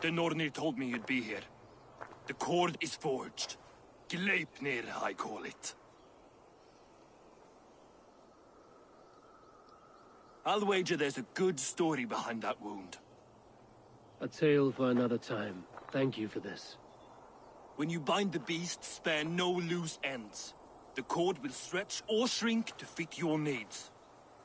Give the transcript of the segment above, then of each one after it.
The Nornir told me you'd be here. The cord is forged. 𝘠𝐼𝐴𝐴, I call it. I'll wager there's a good story behind that wound. A tale for another time. Thank you for this. When you bind the beast, spare no loose ends. The cord will stretch or shrink to fit your needs.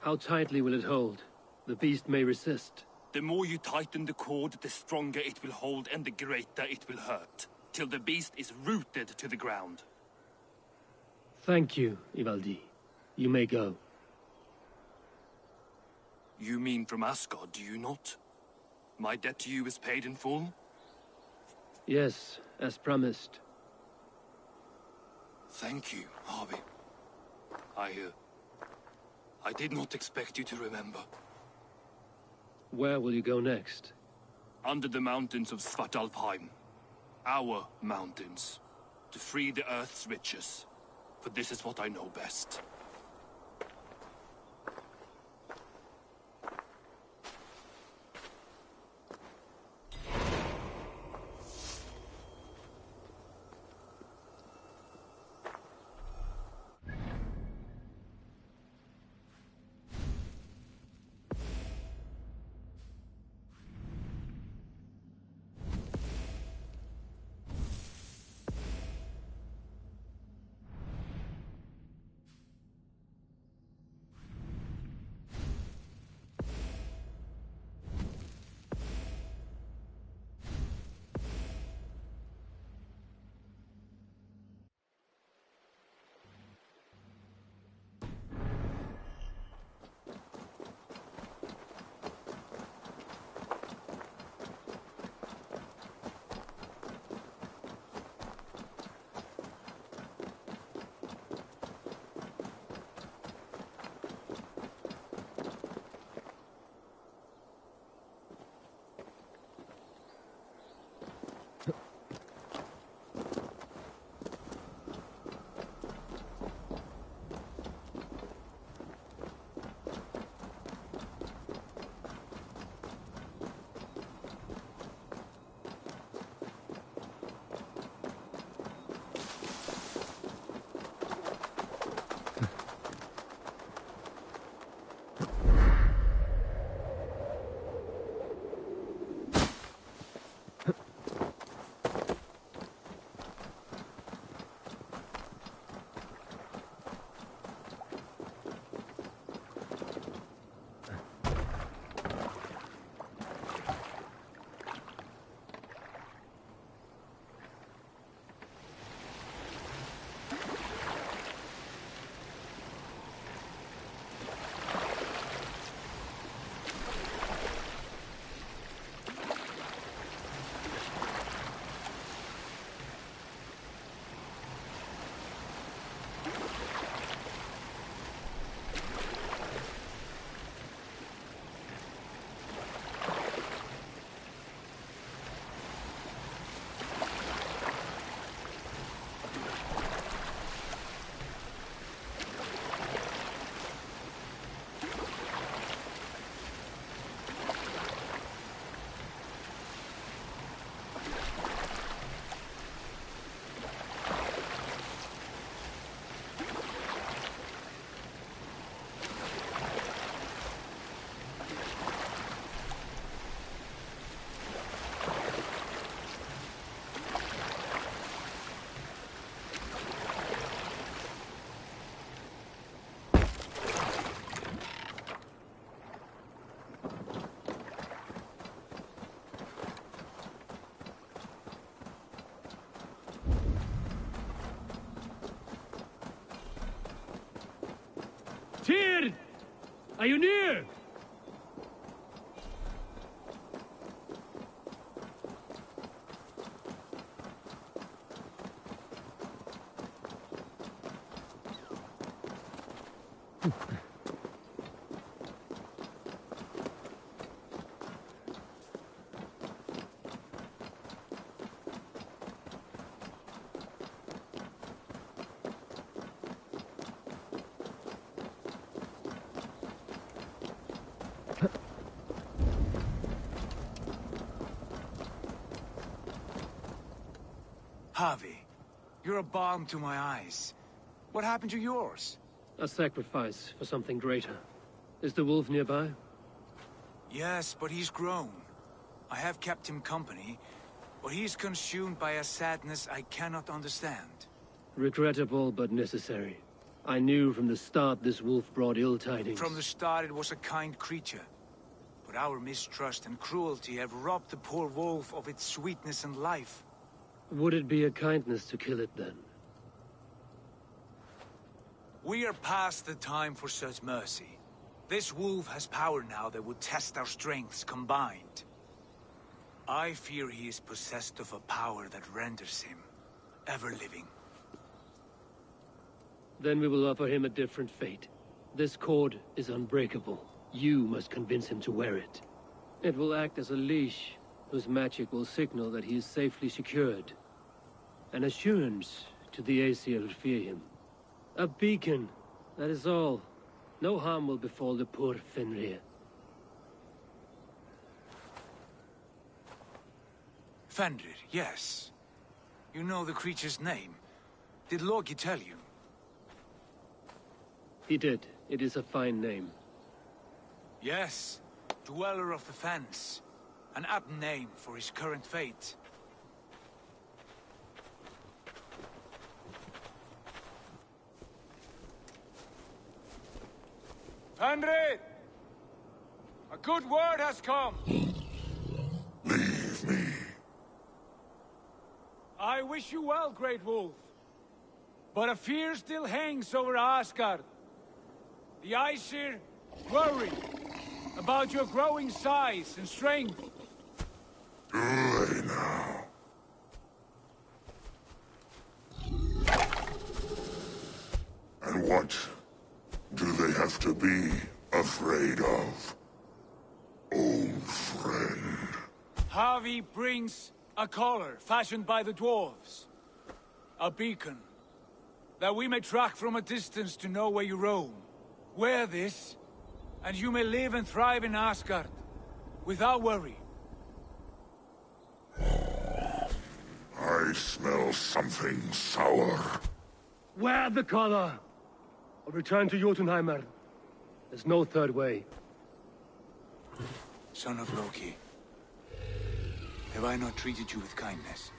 How tightly will it hold? The beast may resist. The more you tighten the cord, the stronger it will hold and the greater it will hurt, till the beast is rooted to the ground. Thank you, Ivaldi. You may go. You mean from Asgard, do you not? My debt to you is paid in full? Yes, as promised. Thank you, Harvey. I did not expect you to remember. Where will you go next? Under the mountains of Svartalfheim. Our mountains. To free the Earth's riches. For this is what I know best. Tyr! Are you near? Javi, you're a balm to my eyes. What happened to yours? A sacrifice for something greater. Is the wolf nearby? Yes, but he's grown. I have kept him company, but he's consumed by a sadness I cannot understand. Regrettable, but necessary. I knew from the start this wolf brought ill tidings. From the start it was a kind creature. But our mistrust and cruelty have robbed the poor wolf of its sweetness and life. Would it be a kindness to kill it, then? We are past the time for such mercy. This wolf has power now that would test our strengths combined. I fear he is possessed of a power that renders him ever-living. Then we will offer him a different fate. This cord is unbreakable. You must convince him to wear it. It will act as a leash, whose magic will signal that he is safely secured. An assurance to the Aesir who fear him. A beacon, that is all. No harm will befall the poor Fenrir. Fenrir, yes. You know the creature's name. Did Loki tell you? He did. It is a fine name. Yes. Dweller of the Fens. An apt name for his current fate. Fenrir! A good word has come! Leave me. I wish you well, Great Wolf. But a fear still hangs over Asgard. The Aesir worry about your growing size and strength. Do they now? And what do they have to be afraid of, old friend? Javi brings a collar fashioned by the dwarves. A beacon, that we may track from a distance to know where you roam. Wear this, and you may live and thrive in Asgard, without worry. I smell something sour. Wear the collar! Or return to Jotunheimer. There's no third way. Son of Loki, have I not treated you with kindness?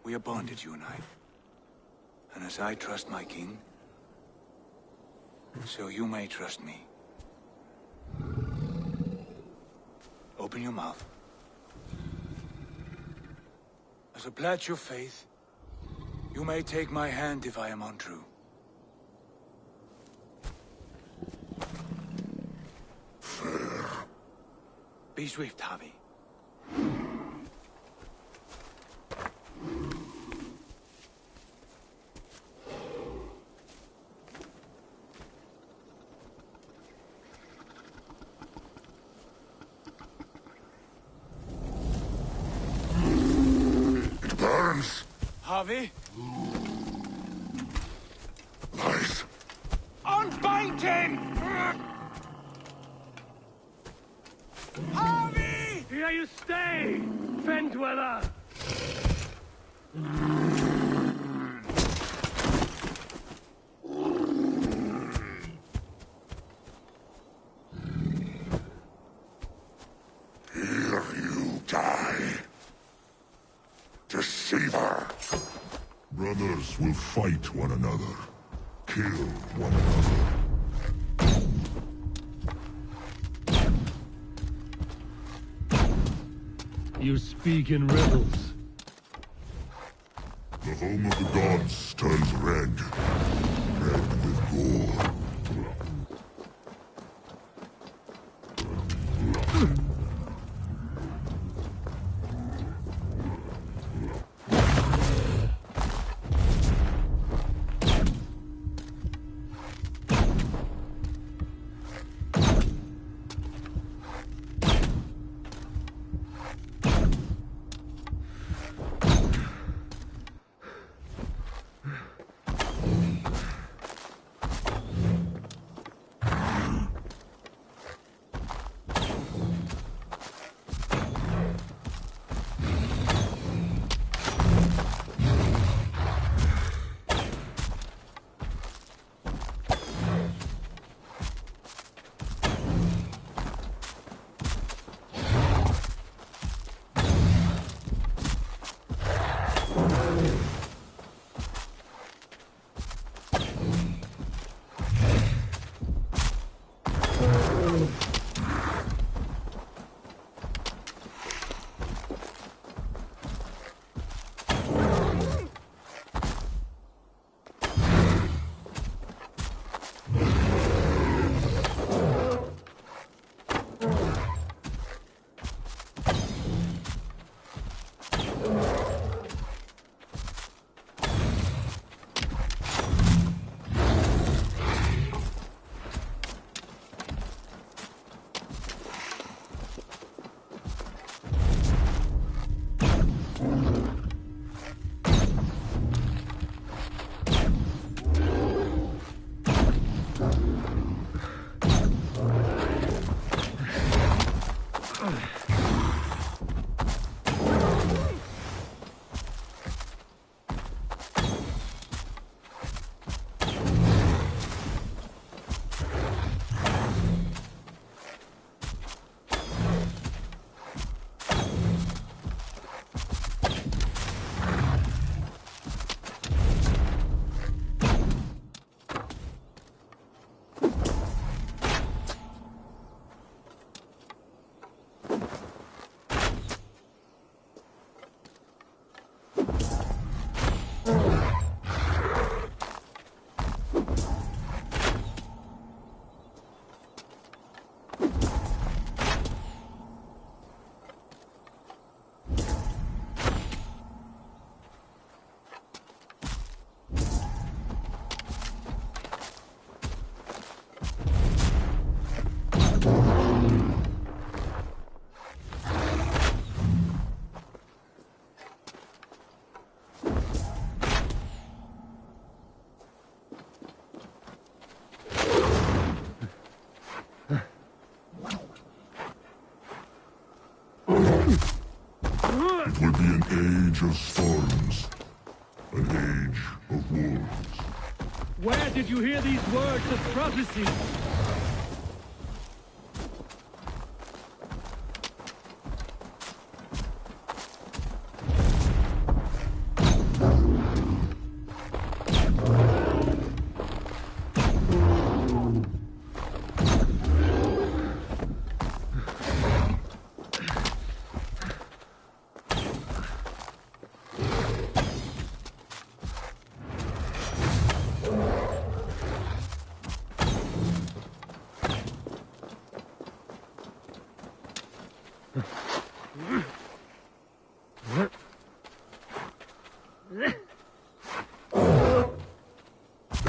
We are bonded, you and I. And as I trust my king, so you may trust me. Open your mouth. As a pledge of faith, you may take my hand if I am untrue. Fair. Be swift, Javi. It burns. Javi? Lies. Unbind him! Javi! Here you stay, Fen Dweller! Here you die. Deceiver. Brothers will fight one another. Kill one another. You speak in riddles. The home of the gods turns red. Red with gore. age of storms, an age of wolves. Where did you hear these words of prophecy?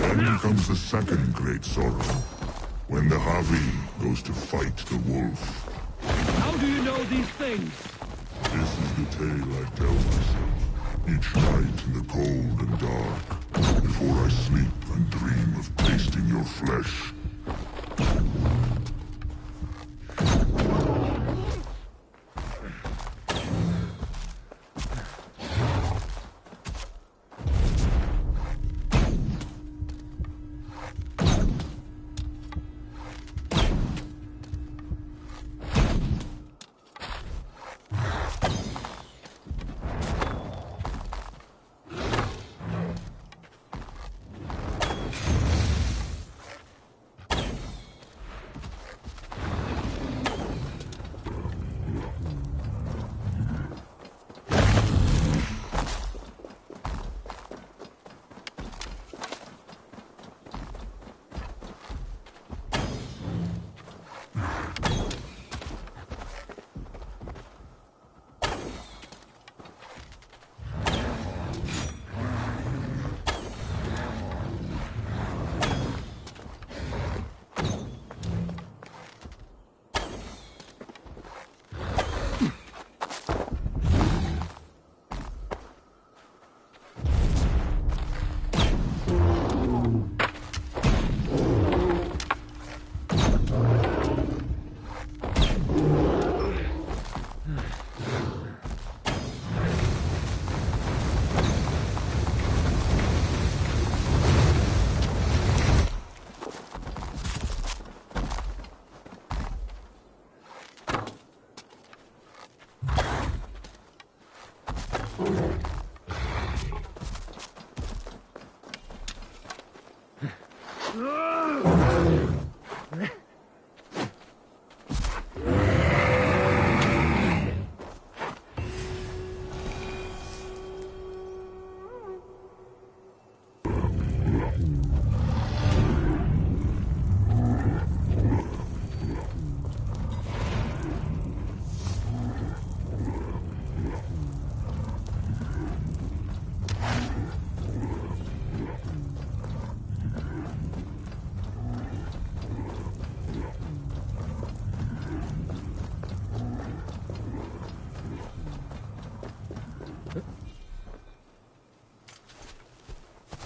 Then comes the second great sorrow, when the 𝐼𝐼𝐴 goes to fight the wolf. How do you know these things? This is the tale I tell myself, each night in the cold and dark, before I sleep and dream of tasting your flesh.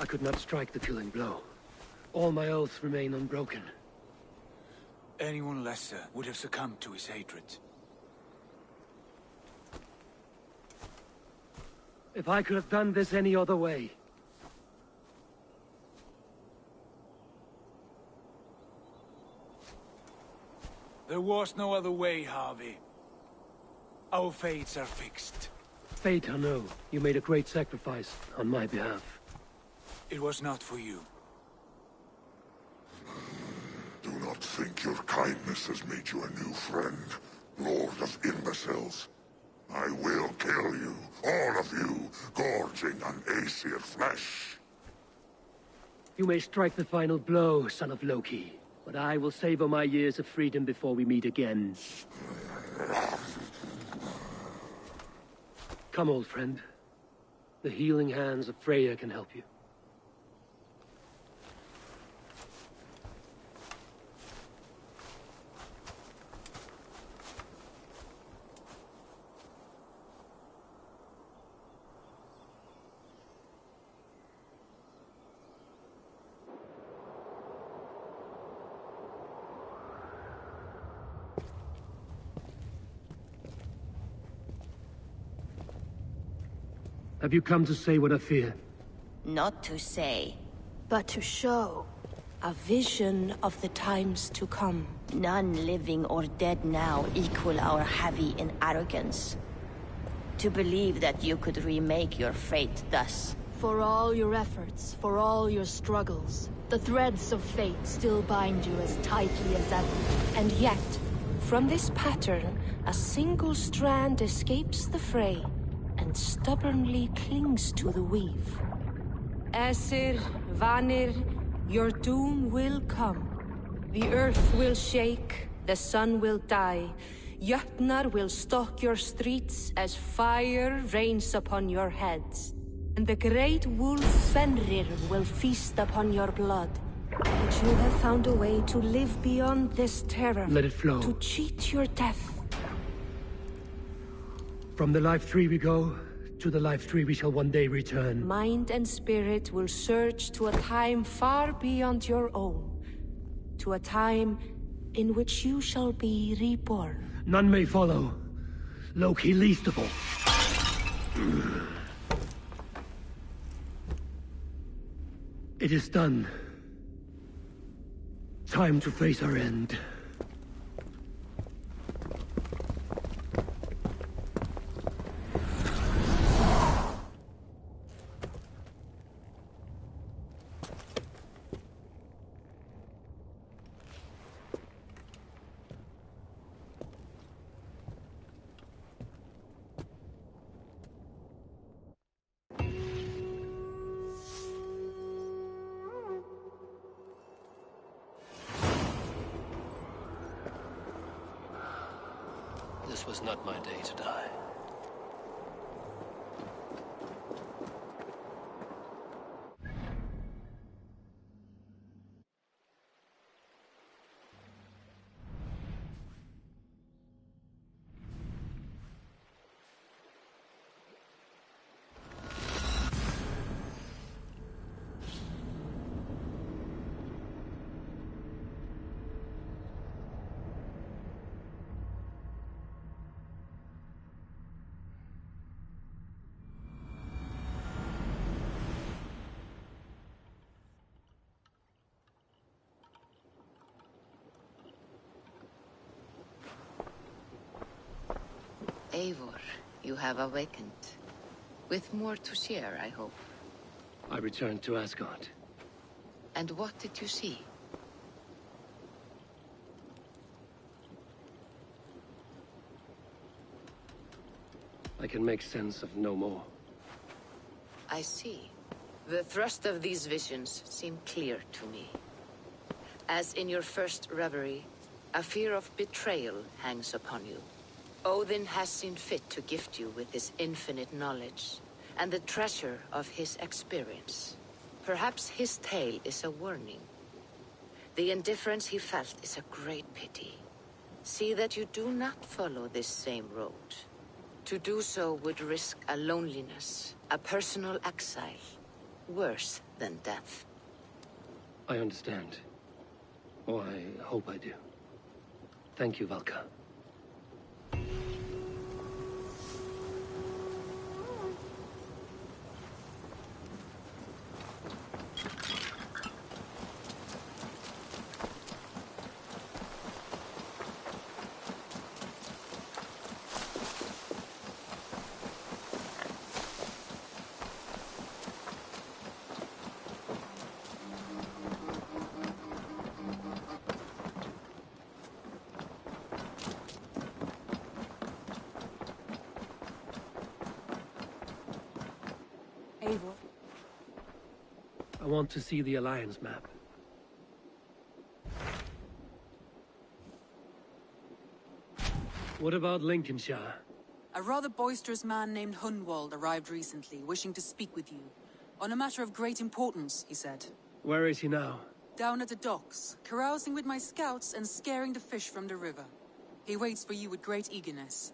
I could not strike the killing blow. All my oaths remain unbroken. Anyone lesser would have succumbed to his hatred. If I could have done this any other way. There was no other way, 𝐼𝐼𝐴. Our fates are fixed. Fate or no, you made a great sacrifice on my behalf. It was not for you. Do not think your kindness has made you a new friend, Lord of Imbeciles. I will kill you, all of you, gorging on Aesir flesh. You may strike the final blow, son of Loki, but I will savor my years of freedom before we meet again. Come, old friend. The healing hands of Freya can help you. Have you come to say what I fear? Not to say, but to show. a vision of the times to come. None living or dead now equal our heavy in arrogance. To believe that you could remake your fate thus. For all your efforts, for all your struggles, the threads of fate still bind you as tightly as ever. And yet, from this pattern, a single strand escapes the fray and stubbornly clings to the weave. Aesir, Vanir, your doom will come. The earth will shake, the sun will die. 𝘼𝐸↓ will stalk your streets as fire rains upon your heads. And the great wolf Fenrir will feast upon your blood. But you have found a way to live beyond this terror. Let it flow. To cheat your death. From the life tree we go, to the life tree we shall one day return. Mind and spirit will surge to a time far beyond your own. To a time in which you shall be reborn. None may follow. Loki least of all. It is done. Time to face our end. This was not my day to die. Eivor, you have awakened. With more to share, I hope. I returned to Asgard. And what did you see? I can make sense of no more. I see. The thrust of these visions seem clear to me. As in your first reverie, a fear of betrayal hangs upon you. Odin has seen fit to gift you with his infinite knowledge, and the treasure of his experience. Perhaps his tale is a warning. The indifference he felt is a great pity. See that you do not follow this same road. To do so would risk a loneliness, a personal exile, worse than death. I understand. Or I hope I do. Thank you, Valka. Eivor. I want to see the Alliance map. What about Lincolnshire? A rather boisterous man named Hunwald arrived recently, wishing to speak with you. On a matter of great importance, he said. Where is he now? Down at the docks, carousing with my scouts and scaring the fish from the river. He waits for you with great eagerness.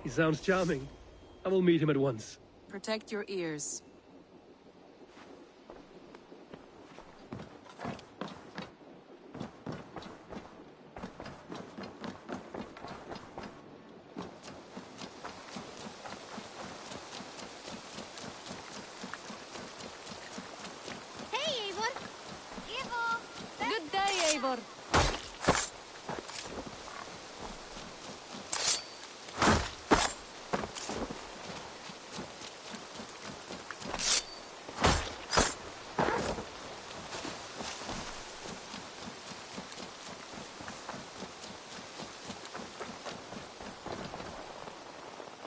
He sounds charming. I will meet him at once. Protect your ears.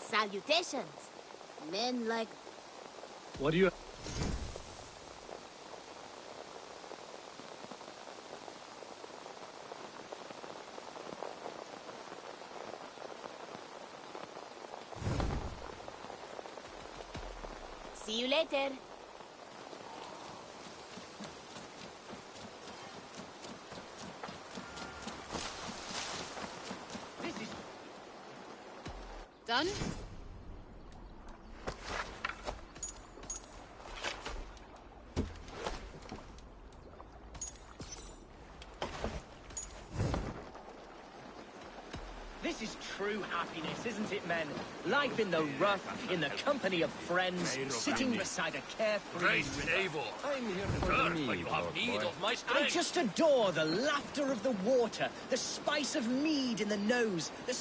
Salutations. Men like... What do you... See you later. This is... Done? This is true happiness, isn't it, men? Life in the rough, in the company of friends, sitting beside a carefree Great river. Eivor. I'm here for the meal, But you have Lord need boy. of my I strength. just adore the laughter of the water, the spice of mead in the nose, the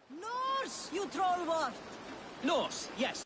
Norse, you trollwort! Norse, yes.